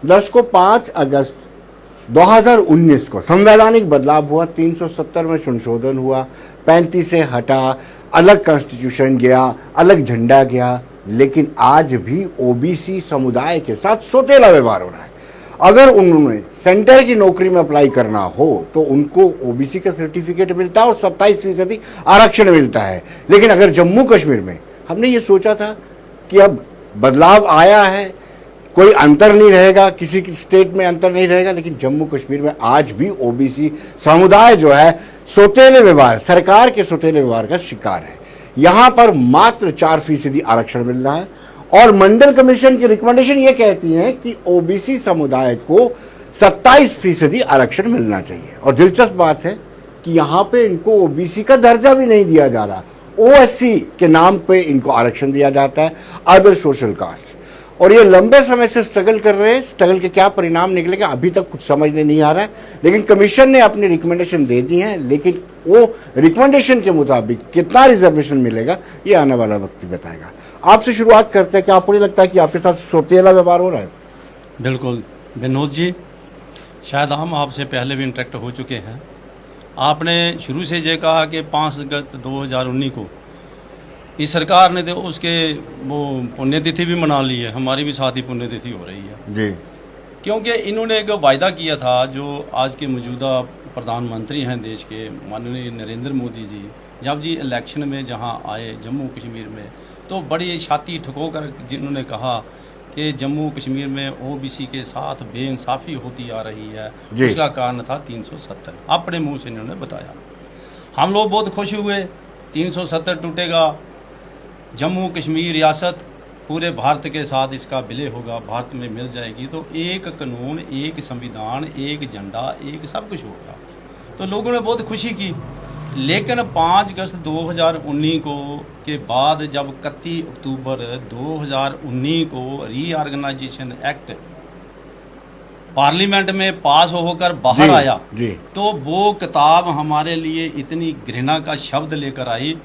दर्शकों, 5 अगस्त 2019 को संवैधानिक बदलाव हुआ, 370 में संशोधन हुआ, 35 से हटा, अलग कॉन्स्टिट्यूशन गया, अलग झंडा गया, लेकिन आज भी ओबीसी समुदाय के साथ सौतेला व्यवहार हो रहा है। अगर उन्होंने सेंटर की नौकरी में अप्लाई करना हो तो उनको ओबीसी का सर्टिफिकेट मिलता है और 27% आरक्षण मिलता है। लेकिन अगर जम्मू कश्मीर में, हमने ये सोचा था कि अब बदलाव आया है, कोई अंतर नहीं रहेगा, किसी की स्टेट में अंतर नहीं रहेगा, लेकिन जम्मू कश्मीर में आज भी ओबीसी समुदाय जो है सौतेले व्यवहार, सरकार के सौतेले व्यवहार का शिकार है। यहां पर मात्र 4% आरक्षण मिल रहा है और मंडल कमीशन की रिकमेंडेशन ये कहती है कि ओबीसी समुदाय को 27% आरक्षण मिलना चाहिए। और दिलचस्प बात है कि यहां पे इनको ओबीसी का दर्जा भी नहीं दिया जा रहा, ओएससी के नाम पे इनको आरक्षण दिया जाता है, अदर सोशल कास्ट। और ये लंबे समय से स्ट्रगल कर रहे हैं। स्ट्रगल के क्या परिणाम निकलेगा अभी तक कुछ समझने नहीं आ रहा है, लेकिन कमीशन ने अपनी रिकमेंडेशन दे दी है, लेकिन वो रिकमेंडेशन के मुताबिक कितना रिजर्वेशन मिलेगा ये आने वाला वक्त बताएगा। आपसे शुरुआत करते हैं, क्या आपको नहीं लगता है कि आपके साथ सौतेला व्यवहार हो रहा है? बिल्कुल विनोद जी, शायद हम आपसे पहले भी इंटरेक्ट हो चुके हैं। आपने शुरू से ये कहा कि 5 अगस्त 2019 को इस सरकार ने तो उसके वो पुण्यतिथि भी मना ली है, हमारी भी साथ ही पुण्यतिथि हो रही है जी, क्योंकि इन्होंने एक वायदा किया था, जो आज के मौजूदा प्रधानमंत्री हैं देश के, माननीय नरेंद्र मोदी जी, जब जी इलेक्शन में जहां आए जम्मू कश्मीर में, तो बड़ी छाती ठुकोकर जिन्होंने कहा कि जम्मू कश्मीर में ओबीसी के साथ बेइंसाफ़ी होती आ रही है, उसका कारण था 370। अपने मुंह से इन्होंने बताया। हम लोग बहुत खुश हुए, 370 टूटेगा, जम्मू कश्मीर रियासत पूरे भारत के साथ इसका विलय होगा, भारत में मिल जाएगी, तो एक कानून, एक संविधान, एक झंडा, एक सब कुछ होगा। तो लोगों ने बहुत खुशी की। लेकिन 5 अगस्त 2019 को के बाद जब 31 अक्टूबर 2019 को रीऑर्गेनाइजेशन एक्ट पार्लियामेंट में पास होकर बाहर आया जी। तो वो किताब हमारे लिए इतनी घृणा का शब्द लेकर आई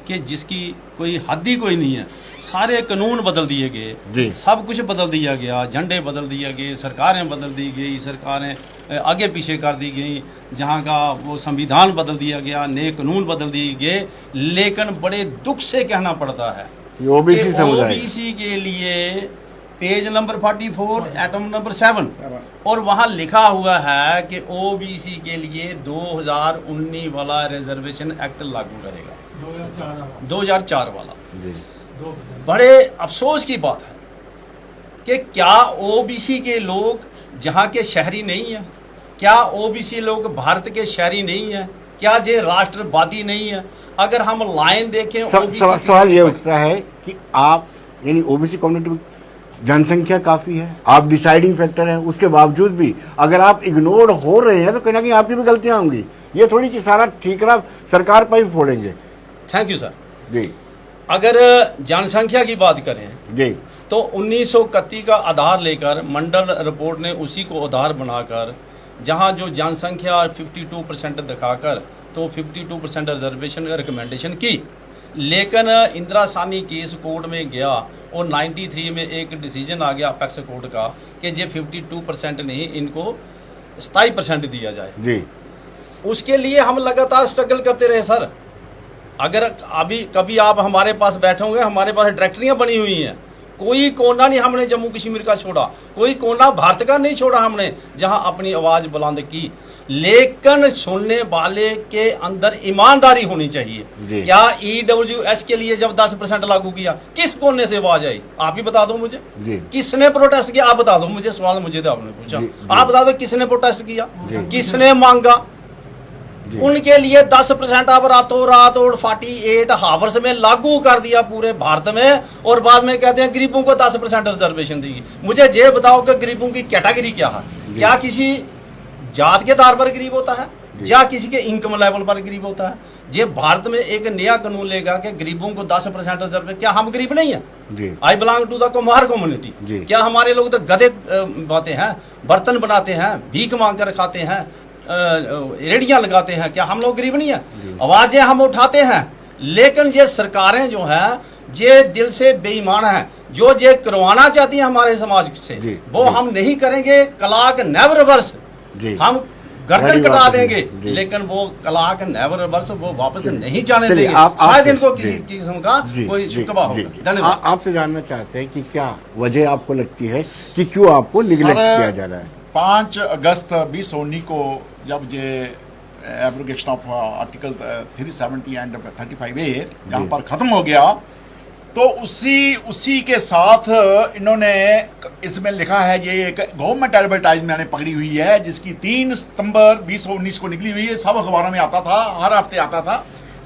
कि जिसकी कोई हद ही कोई नहीं है। सारे कानून बदल दिए गए, सब कुछ बदल दिया गया, झंडे बदल दिए गए, सरकारें बदल दी गई, सरकारें आगे पीछे कर दी गई, जहां का वो संविधान बदल दिया गया, नए कानून बदल दिए गए। लेकिन बड़े दुख से कहना पड़ता है कि ओबीसी के लिए पेज नंबर 44 एटम नंबर 7 और वहां लिखा हुआ है कि ओबीसी के लिए 2019 वाला रिजर्वेशन एक्ट लागू रहेगा, 2004 वाला। बड़े अफसोस की बात है कि क्या ओबीसी के लोग जहां के शहरी नहीं है, क्या ओबीसी लोग भारत के शहरी नहीं है, क्या ये राष्ट्रवादी नहीं है? अगर हम लाइन देखें, सवाल ये उठता है कि आप, यानी ओबीसी कम्युनिटी में जनसंख्या काफी है, आप डिसाइडिंग फैक्टर हैं, उसके बावजूद भी अगर आप इग्नोर हो रहे हैं तो कहीं ना कहीं आपकी भी गलतियां होंगी। ये थोड़ी कि सारा ठीकरा सरकार पर ही फोड़ेंगे। थैंक यू सर जी। अगर जनसंख्या की बात करें जी तो 1931 का आधार लेकर मंडल रिपोर्ट ने उसी को आधार बनाकर, जहां जो जनसंख्या 52% दिखाकर तो 52% रिजर्वेशन का रिकमेंडेशन की। लेकिन इंदिरा सानी केस कोर्ट में गया और 93 में एक डिसीजन आ गया अपेक्स कोर्ट का कि ये 52% नहीं, इनको 27% दिया जाए। जी। उसके लिए हम लगातार स्ट्रगल करते रहे सर। अगर अभी कभी आप हमारे पास बैठे होंगे, हमारे पास डायरेक्टरियां बनी हुई हैं, कोई कोना नहीं हमने जम्मू कश्मीर का छोड़ा, कोई कोना भारत का नहीं छोड़ा हमने जहां अपनी आवाज बुलंद की। लेकिन सुनने वाले के अंदर ईमानदारी होनी चाहिए। क्या ईडब्ल्यूएस के लिए जब 10% लागू किया, किस कोने से आवाज आई? आप ही बता दो मुझे, किसने प्रोटेस्ट किया? आप बता दो मुझे, सवाल मुझे तो आपने पूछा, आप बता दो किसने प्रोटेस्ट किया, किसने मांगा? उनके लिए 10% अब रातों रात और 48 हावर्स में लागू कर दिया पूरे भारत में, और बाद में कहते हैं गरीबों को 10% रिजर्वेशन देगी। मुझे ये बताओ कि गरीबों की कैटेगरी क्या है? क्या किसी जात के आधार पर गरीब होता है या किसी के इनकम लेवल पर गरीब होता है? ये भारत में एक नया कानून लेगा कि गरीबों को 10% रिजर्वेशन। क्या हम गरीब नहीं है? आई बिलोंग टू द कुम्हार कम्युनिटी। क्या हमारे लोग तो गधे बनाते हैं, बर्तन बनाते हैं, भीख मांग कर खाते हैं, रेडियां लगाते हैं? क्या हम लोग गरीब नहीं है? आवाजें हम उठाते हैं, लेकिन ये सरकारें जो है जे दिल से बेईमान है, जो जे करवाना चाहती है हमारे समाज से, जी, वो जी। हम नहीं करेंगे। कलाक नेवर रिवर्स, जी। हम गर्दन बड़ी कटा बात है, देंगे, जी। लेकिन वो कलाक नेवर रिवर्स वो वापस नहीं जाने चलिए, देंगे। आप शायद आपसे- इनको किसी जी। किस्म का जी, कोई जी, शिकवा जी, होगा। जी। धन्यवाद। आपसे जानना चाहते हैं कि क्या वजह आपको लगती है कि क्यों आपको निगलेक्ट किया जा रहा है? 5 अगस्त 2019 को जब ये abrogation of article 370 and 35A जहाँ पर ख़त्म हो गया, तो उसी के साथ इन्होंने इसमें लिखा है, ये एक गवर्नमेंट एडवर्टाइज मैंने पकड़ी हुई है जिसकी 3 सितंबर 2019 को निकली हुई है, सब अखबारों में आता था, हर हफ्ते आता था।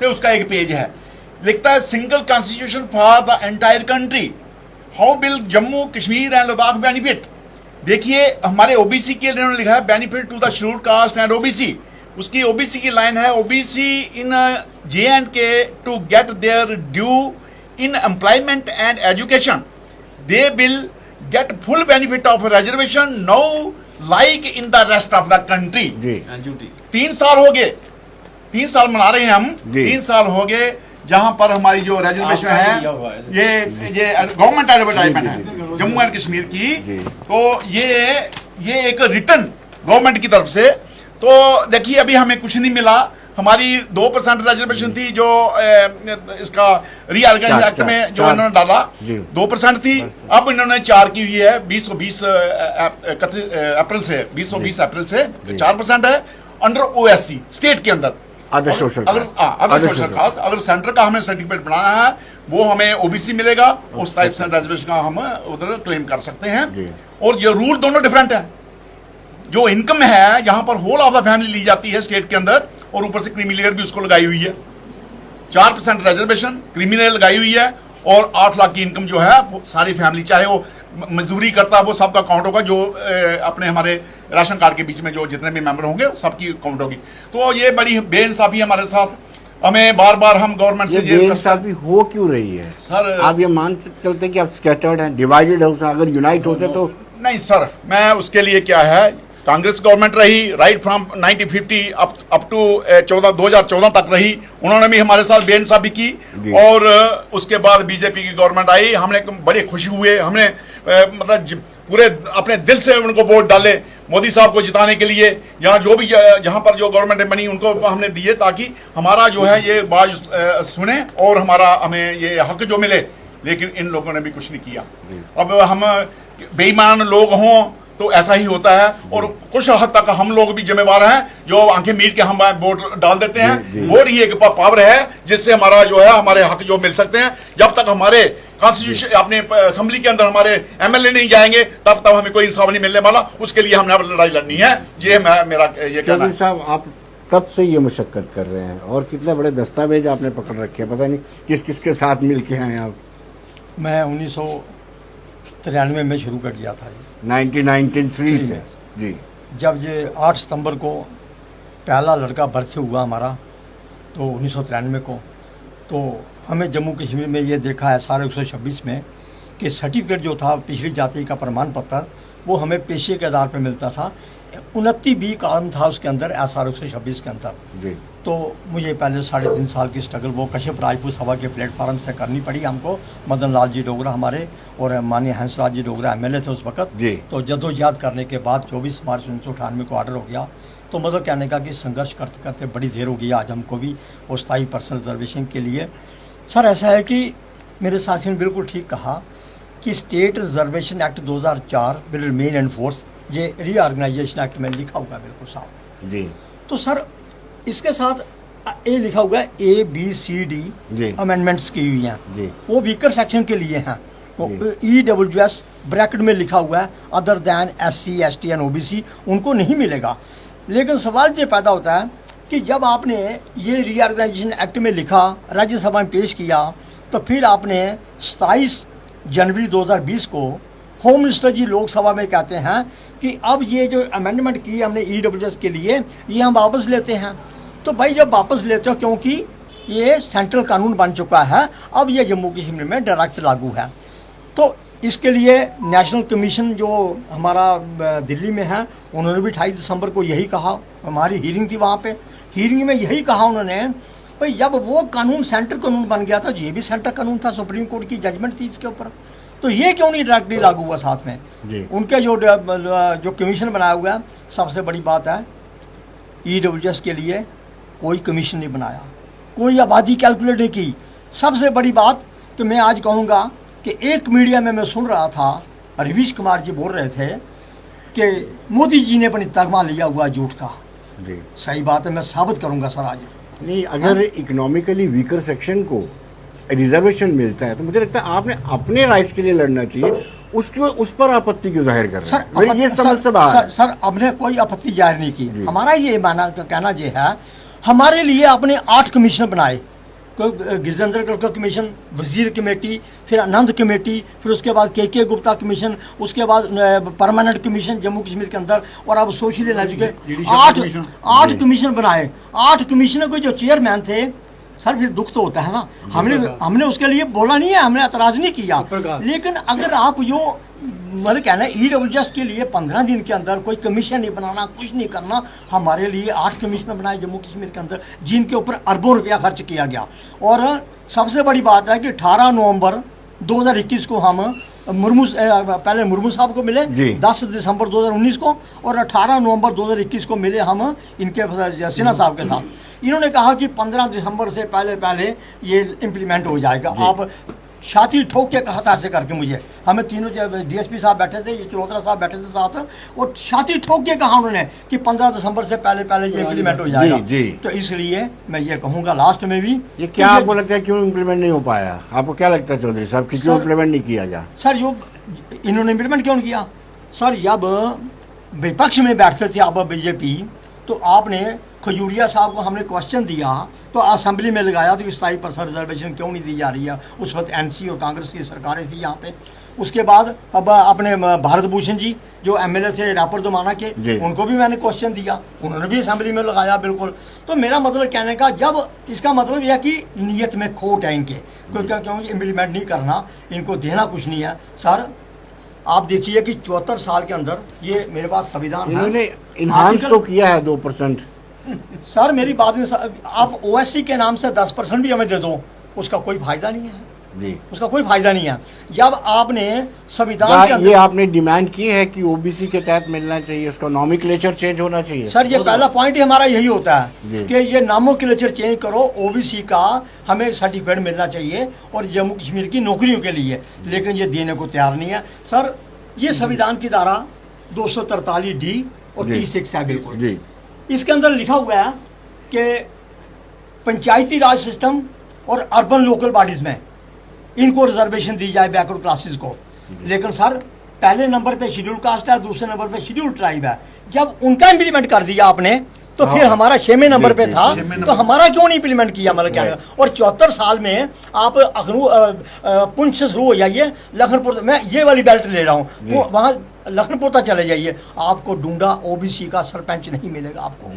तो उसका एक पेज है, लिखता है single constitution for the entire country, how will Jammu Kashmir and Ladakh benefit. देखिए हमारे ओबीसी के लिए इन्होंने लिखा है benefit to the scheduled caste and OBC. उसकी ओबीसी की लाइन है, OBC in J&K to get their due in employment and education, they will get full benefit of reservation now like in the rest of the country। जी। 3 साल हो गए, 3 साल मना रहे हैं हम, जी। 3 साल हो गए जहां पर हमारी जो रिजर्वेशन है, ये गवर्नमेंट एडवर्टाइजमेंट है जम्मू एंड कश्मीर की। जी। तो ये एक रिटर्न गवर्नमेंट की तरफ से। तो देखिए अभी हमें कुछ नहीं मिला, हमारी 2% रिजर्वेशन थी जो इसका रीऑर्गेनाइजेशन एक्ट में जो इन्होंने डाला, 2% थी। अब इन्होंने 4 की हुई है, 2020 अप्रैल से 2020 अप्रैल से 4% है अंडर ओएससी स्टेट के अंदर। अदर सोशल कास्ट, अगर सेंटर का हमें सर्टिफिकेट बनाना है वो हमें ओबीसी मिलेगा, उस टाइप से रिजर्वेशन का हम उधर क्लेम कर सकते हैं। और ये रूल दोनों डिफरेंट है। जो इनकम है यहाँ पर होल ऑफ द फैमिली ली जाती है स्टेट के अंदर, और ऊपर से क्रीमी लेयर भी उसको लगाई हुई है। 4% रिजर्वेशन क्रीमी लेयर लगाई हुई है, और 8 लाख की इनकम जो है वो सारी फैमिली, चाहे वो मजदूरी करता है वो सबका काउंट होगा, जो अपने हमारे राशन कार्ड के बीच में जो जितने भी मेंबर होंगे सबकी काउंट होगी। तो ये बड़ी बेइंसाफी हमारे साथ, हमें बार बार हम गवर्नमेंट से बेइंसाफी हो क्यों रही है सर? आप ये मान चलते हैं कि आप स्कैटर्ड हैं, डिवाइडेड है, अगर यूनाइट होते तो? नहीं सर, मैं उसके लिए क्या है, कांग्रेस गवर्नमेंट रही राइट फ्रॉम 1950 अप टू 2014 तक रही, उन्होंने भी हमारे साथ बेइंसाफी की। और उसके बाद बीजेपी की गवर्नमेंट आई, हमने बड़े खुशी हुए, हमने मतलब पूरे अपने दिल से उनको वोट डाले मोदी साहब को जिताने के लिए। जहाँ पर जो गवर्नमेंट बनी उनको हमने दिए, ताकि हमारा जो है ये बात सुने और हमें ये हक जो मिले। लेकिन इन लोगों ने भी कुछ नहीं किया। अब हम बेईमान लोग हों तो ऐसा ही होता है, और कुछ हद तक हम लोग भी जिम्मेवार हैं जो आंखें मीट के हम वोट डाल देते हैं। वोट ही एक पावर है जिससे हमारा जो है हमारे हक जो मिल सकते हैं। जब तक हमारे कॉन्स्टिट्यूशन अपने असेंबली के अंदर हमारे एमएलए नहीं जाएंगे तब हमें कोई इंसाफ नहीं मिलने वाला। उसके लिए हमने अब लड़ाई लड़नी है। ये मेरा ये कहना है। साहब, आप कब से ये मुशक्कत कर रहे हैं और कितने बड़े दस्तावेज आपने पकड़ रखे हैं? पता नहीं किस किस के साथ मिल के आए आप? मैं 1993 में शुरू कर किया था, 1993 से। जी। जब ये 8 सितंबर को पहला लड़का बर्थ हुआ हमारा, तो 1993 को, तो हमें जम्मू कश्मीर में ये देखा है सारे 126 में कि सर्टिफिकेट जो था पिछड़ी जाति का प्रमाण पत्र, वो हमें पेशे के आधार पर मिलता था। 29B कॉलम था उसके अंदर, SR 126 के अंदर। जी। तो मुझे पहले 3.5 साल की स्ट्रगल वो कश्यप राजपूत सभा के प्लेटफार्म से करनी पड़ी हमको। मदन लाल जी डोगरा हमारे और माननीय हंसराज जी डोगरा MLA थे उस वक्त। तो जद्दोजहद करने के बाद 24 मार्च 1998 को ऑर्डर हो गया। तो मतलब कहने का कि संघर्ष करते करते बड़ी देर हो गई आज हमको भी वो 27% रिजर्वेशन के लिए। सर ऐसा है कि मेरे साथी ने बिल्कुल ठीक कहा कि state reservation act 2004 will remain in force, ये रीऑर्गेनाइजेशन एक्ट में लिखा हुआ है बिल्कुल साफ। जी। तो सर इसके साथ ये लिखा हुआ है ABCD अमेंडमेंट्स की हुई हैं, वो वीकर सेक्शन के लिए हैं। वो EWS ब्रैकेट में लिखा हुआ है other than SC ST and OBC उनको नहीं मिलेगा। लेकिन सवाल ये पैदा होता है कि जब आपने ये रीऑर्गेनाइजेशन एक्ट में लिखा, राज्यसभा में पेश किया, तो फिर आपने 27 जनवरी 2020 को होम मिनिस्टर जी लोकसभा में कहते हैं कि अब ये जो अमेंडमेंट की हमने EWS के लिए, ये हम वापस लेते हैं। तो भाई जब वापस लेते हो, क्योंकि ये सेंट्रल कानून बन चुका है, अब ये जम्मू कश्मीर में डायरेक्ट लागू है। तो इसके लिए नेशनल कमीशन जो हमारा दिल्ली में है, उन्होंने भी 28 दिसंबर को यही कहा। हमारी हीयरिंग थी वहाँ पे, हीयरिंग में यही कहा उन्होंने भाई जब वो कानून सेंटर कानून बन गया था, ये भी सेंटर कानून था, सुप्रीम कोर्ट की जजमेंट थी इसके ऊपर, तो ये क्यों नहीं डायरेक्टली लागू हुआ साथ में जी। उनके जो कमीशन बनाया हुआ है। सबसे बड़ी बात है EWS के लिए कोई कमीशन नहीं बनाया, कोई आबादी कैलकुलेट नहीं की। सबसे बड़ी बात कि मैं आज कहूँगा कि एक मीडिया में मैं सुन रहा था, रवीश कुमार जी बोल रहे थे कि मोदी जी ने अपनी तगमा लिया हुआ झूठ का। जी सही बात है, मैं साबित करूँगा सर आज। नहीं, अगर इकोनॉमिकली वीकर सेक्शन को रिजर्वेशन मिलता है तो मुझे लगता है आपने अपने राइट्स के लिए लड़ना चाहिए, उसकी उस पर आपत्ति क्यों जाहिर कर रहे हैं? मेरी ये समझ से बाहर है। सर हमने कोई आपत्ति जाहिर नहीं की। हमारा ये कहना ये है, हमारे लिए आपने 8 कमीशन बनाए, गिजेंद्र कलका कमीशन, वजीर कमेटी, फिर आनंद कमेटी, फिर उसके बाद के गुप्ता कमीशन, उसके बाद परमानेंट कमीशन जम्मू कश्मीर के अंदर, और अब सोशल एंड एजुकेशन 8 कमीशन बनाए। 8 कमीशनों के जो चेयरमैन थे सर, फिर दुख तो होता है ना। हमने उसके लिए बोला नहीं है, हमने एतराज़ नहीं किया, लेकिन अगर आप जो मतलब कहना है EWS के लिए 15 दिन के अंदर कोई कमीशन नहीं बनाना, कुछ नहीं करना, हमारे लिए 8 कमीशन बनाए जम्मू कश्मीर के अंदर, जिनके ऊपर अरबों रुपया खर्च किया गया। और सबसे बड़ी बात है कि 18 नवंबर 2021 को हम पहले मुर्मू साहब को मिले, 10 दिसंबर 2019 को, और 18 नवंबर 2021 को मिले हम इनके सिन्हा साहब के साथ। इन्होंने कहा कि 15 दिसंबर से पहले ये इम्प्लीमेंट हो जाएगा। आप छाती ठोक के कहा था ऐसे करके मुझे, हमें तीनों DSP साहब बैठे थे, ये चौधरा साहब बैठे थे साथ, और छाती ठोक के कहा उन्होंने कि 15 दिसंबर से पहले ये इम्प्लीमेंट हो जाएगा। जी। तो इसलिए मैं ये कहूँगा लास्ट में भी, ये क्या आपको लगता है क्यों इम्प्लीमेंट नहीं हो पाया? आपको क्या लगता है चौधरी साहब कि क्यों इम्प्लीमेंट नहीं किया गया? सर इन्होंने इम्प्लीमेंट क्यों नहीं किया? सर जब विपक्ष में बैठते थे आप BJP, तो आपने खजूरिया साहब को हमने क्वेश्चन दिया तो असेंबली में लगाया तो 27% रिजर्वेशन क्यों नहीं दी जा रही है। उस वक्त NC और कांग्रेस की सरकारें थी यहाँ पे। उसके बाद अब अपने भारत भूषण जी जो MLA थे रापर दोमाना के, उनको भी मैंने क्वेश्चन दिया, उन्होंने भी असेंबली में लगाया बिल्कुल। तो मेरा मतलब कहने का, जब इसका मतलब यह कि नीयत में खोट है इनके, क्योंकि इम्प्लीमेंट नहीं करना, इनको देना कुछ नहीं है। सर आप देखिए कि 74 साल के अंदर, ये मेरे पास संविधान है, इन्हांस तो किया है 2%। सर मेरी बात में, आप OSC के नाम से 10% भी हमें दे दो, उसका कोई फायदा नहीं है जी, उसका कोई फायदा नहीं है। जब आपने संविधान के अंदर ये आपने डिमांड की है कि OBC के तहत मिलना चाहिए, उसका नॉमेनक्लेचर चेंज होना चाहिए। सर ये पहला पॉइंट ही हमारा यही होता है कि ये नॉमेनक्लेचर चेंज करो, OBC का हमें सर्टिफिकेट मिलना चाहिए और जम्मू कश्मीर की नौकरियों के लिए, लेकिन ये देने को तैयार नहीं है। सर ये संविधान की धारा 243D और T6 है बिल्कुल, इसके अंदर लिखा हुआ है कि पंचायती राज सिस्टम और अर्बन लोकल बॉडीज़ में इनको रिजर्वेशन दी जाए, बैकवर्ड क्लासेस को। लेकिन सर पहले नंबर पे शेड्यूल कास्ट है, दूसरे नंबर पे शेड्यूल ट्राइब है। जब उनका इम्प्लीमेंट कर दिया आपने तो फिर हमारा 6वें नंबर पे था, तो हमारा क्यों नहीं इम्प्लीमेंट किया? मतलब क्या। और 74 साल में आप पुंछ से शुरू हो जाइए, लखनपुर, मैं ये वाली बेल्ट ले रहा हूँ, वहाँ लखनपुर तक चले जाइए, आपको डूंडा OBC का सरपंच नहीं मिलेगा आपको।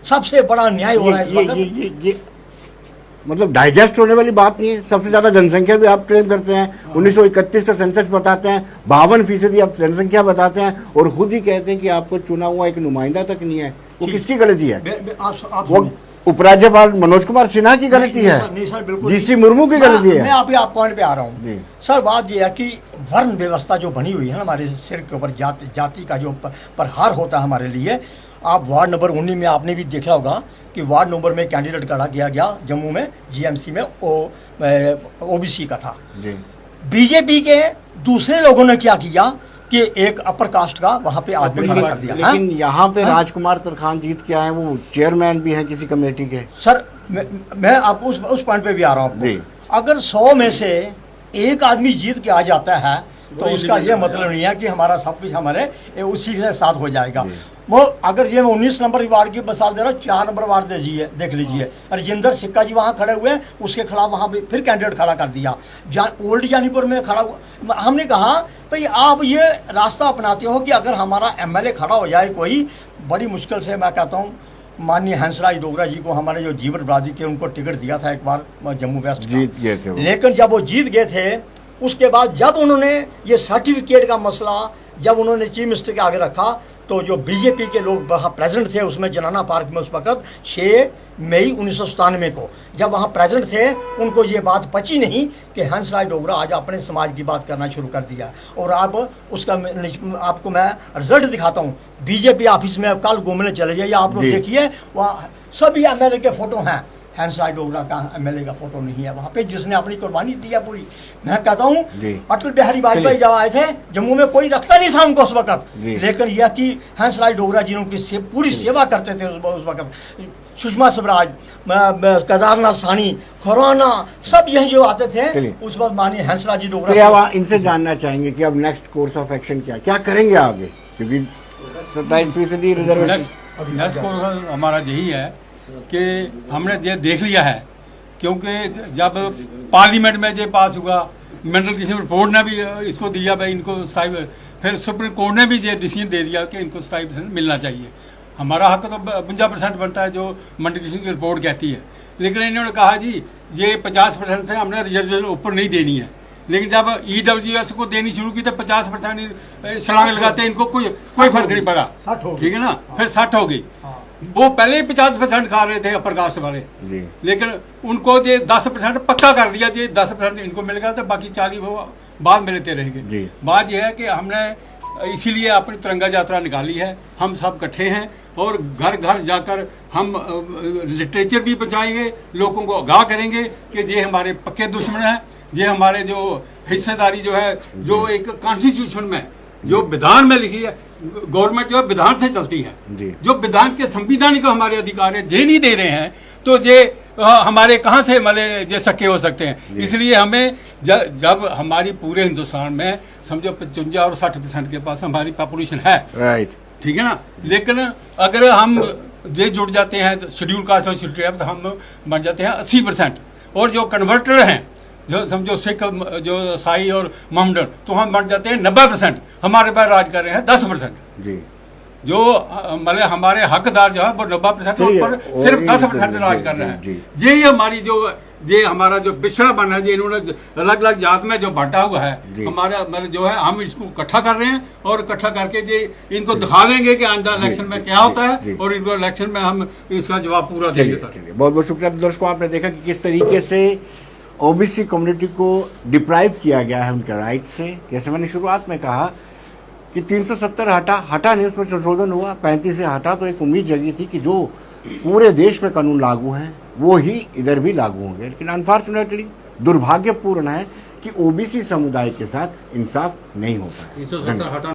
सबसे बड़ा न्याय हो रहा है ये मतलब डाइजेस्ट होने वाली बात नहीं है। सबसे ज्यादा जनसंख्या भी आप क्लेम करते हैं, 1931 का सेंसस बताते हैं, 52% आप जनसंख्या बताते हैं, और खुद ही कहते हैं कि आपको चुना हुआ एक नुमाइंदा तक नहीं है। वो किसकी गलती है? वो उपराज्यपाल मनोज कुमार सिन्हा की गलती है? नहीं सर बिल्कुल, DC मुर्मू की गलती है। मैं आप पॉइंट पे आ रहा हूँ सर। बात यह है कि वर्ण व्यवस्था जो बनी हुई है हमारे सिर के ऊपर, जाति का जो प्रहार होता है हमारे लिए। आप वार्ड नंबर 19 में आपने भी देखा होगा कि वार्ड नंबर में कैंडिडेट खड़ा किया गया जम्मू में, GMC में OBC का था। BJP के दूसरे लोगों ने क्या किया कि एक अपर कास्ट का वहाँ पे आदमी खड़ा कर दिया। लेकिन यहाँ पे राजकुमार तरखान जीत के आए, वो चेयरमैन भी हैं किसी कमेटी के। सर मैं आपको उस पॉइंट पे भी आ रहा हूँ आपको। अगर 100 में से एक आदमी जीत के आ जाता है तो उसका ये मतलब नहीं है कि हमारा सब कुछ हमारे उसी के साथ हो जाएगा। वो अगर ये मैं 19 नंबर वार्ड की मिसाल दे रहा हूँ, 4 नंबर वार्ड देख लीजिए, राजेंद्र सिक्का जी वहाँ खड़े हुए, उसके खिलाफ वहाँ पे फिर कैंडिडेट खड़ा कर दिया। ओल्ड जानीपुर में खड़ा हुआ, हमने कहा भाई आप ये रास्ता अपनाते हो कि अगर हमारा MLA खड़ा हो जाए कोई, बड़ी मुश्किल से मैं कहता हूँ माननीय हंसराज डोगरा जी को, हमारे जो जीवर बरादरी के, उनको टिकट दिया था एक बार जम्मू वेस्ट, जीत गए थे। लेकिन जब वो जीत गए थे, उसके बाद जब उन्होंने ये सर्टिफिकेट का मसला जब उन्होंने चीफ मिनिस्टर के आगे रखा तो जो बीजेपी के लोग वहाँ प्रेजेंट थे उसमें जनाना पार्क में उस वक्त 6 मई 1997 को जब वहाँ प्रेजेंट थे, उनको ये बात पची नहीं कि हंसराज डोगरा आज अपने समाज की बात करना शुरू कर दिया। और अब उसका आपको मैं रिजल्ट दिखाता हूँ। बीजेपी ऑफिस में कल घूमने चले जाइए, आप लोग देखिए वहाँ सभी एमएलए के फोटो हैं, हंसराज डोगरा का एमएलए का फोटो नहीं है वहाँ पे, जिसने अपनी कुर्बानी दी है पूरी। मैं कहता हूँ अटल बिहारी वाजपेयी जब आए थे जम्मू में कोई रखता नहीं था उनको उस वक्त, लेकिन यह कि हंसराज डोगरा जिन्होंने पूरी सेवा करते थे उस वक्त, सुषमा स्वराज, केदारनाथ साहनी, खुराना, सब यही जो आते थे उस वक्त माननीय हंसराज जी डोगरा। तो अब इनसे जानना चाहेंगे कि अब नेक्स्ट कोर्स ऑफ एक्शन क्या करेंगे आगे, क्योंकि 27% रिजर्वेशन। नेक्स्ट कोर्स हमारा यही है कि हमने ये देख लिया है, क्योंकि जब पार्लियामेंट में ये पास हुआ, मेंटल किसी रिपोर्ट ने भी इसको दिया भाई इनको फिर सुप्रीम कोर्ट ने भी ये डिसीजन दे दिया कि इनको 27% मिलना चाहिए। हमारा हक तो 52% बनता है जो मेंटल किसी की रिपोर्ट कहती है, लेकिन इन्होंने कहा जी ये 50% से हमने रिजर्वेशन ऊपर नहीं देनी है। लेकिन जब EWS को देनी शुरू की तो 50% छलांग लगाते इनको कोई फर्क नहीं पड़ा, ठीक है ना, फिर 60 हो गई। वो पहले ही 50% खा रहे थे अपर कास्ट वाले, लेकिन उनको ये 10% पक्का कर दिया, ये 10% इनको मिलेगा तो बाकी 40 वो बाद में लेते रहेंगे। बात यह है कि हमने इसीलिए अपनी तिरंगा यात्रा निकाली है, हम सब इकट्ठे हैं और घर घर जाकर हम लिटरेचर भी पहुँचाएंगे, लोगों को आगाह करेंगे कि ये हमारे पक्के दुश्मन हैं, ये हमारे जो हिस्सेदारी जो है, जो एक कॉन्स्टिट्यूशन में जो विधान में लिखी है, गवर्नमेंट जो है विधान से चलती है, जो विधान के संविधानिक हमारे अधिकार है ये नहीं दे रहे हैं, तो ये हमारे कहाँ से मतलब ये सके हो सकते हैं। इसलिए हमें जब हमारी पूरे हिंदुस्तान में समझो 55 और 60% के पास हमारी पॉपुलेशन है, राइट, ठीक है ना, लेकिन अगर हम ये जुड़ जाते हैं शेड्यूल कास्ट और शेड्यूल ट्राइब तो हम बन जाते हैं 80%, और जो कन्वर्टर हैं जो समझो सिख, जो साई और मोहम्मदन, तो हम बन जाते हैं 90%, हमारे पास राज कर रहे हैं 10%। जी, जो मतलब हमारे हकदार जो है वो 90% पर सिर्फ 10% राज कर रहे हैं। यही हमारी ये हमारा जो पिछड़ा बना है, इन्होंने अलग अलग जात में जो बांटा हुआ है, हमारा मतलब जो है हम इसको इकट्ठा कर रहे हैं और इकट्ठा करके ये इनको दिखा देंगे कि आंदा इलेक्शन में क्या होता है, और इनको इलेक्शन में हम इसका जवाब पूरा देंगे। बहुत बहुत शुक्रिया। दर्शकों, आपने देखा कि किस तरीके से ओबीसी कम्युनिटी को डिप्राइव किया गया है उनके राइट से। जैसे मैंने शुरुआत में कहा कि 370 हटा नहीं, उसमें संशोधन हुआ, 35 से हटा, तो एक उम्मीद जगी थी कि जो पूरे देश में कानून लागू हैं वो ही इधर भी लागू होंगे। लेकिन अनफॉर्चुनेटली दुर्भाग्यपूर्ण है कि ओबीसी समुदाय के साथ इंसाफ नहीं होता है।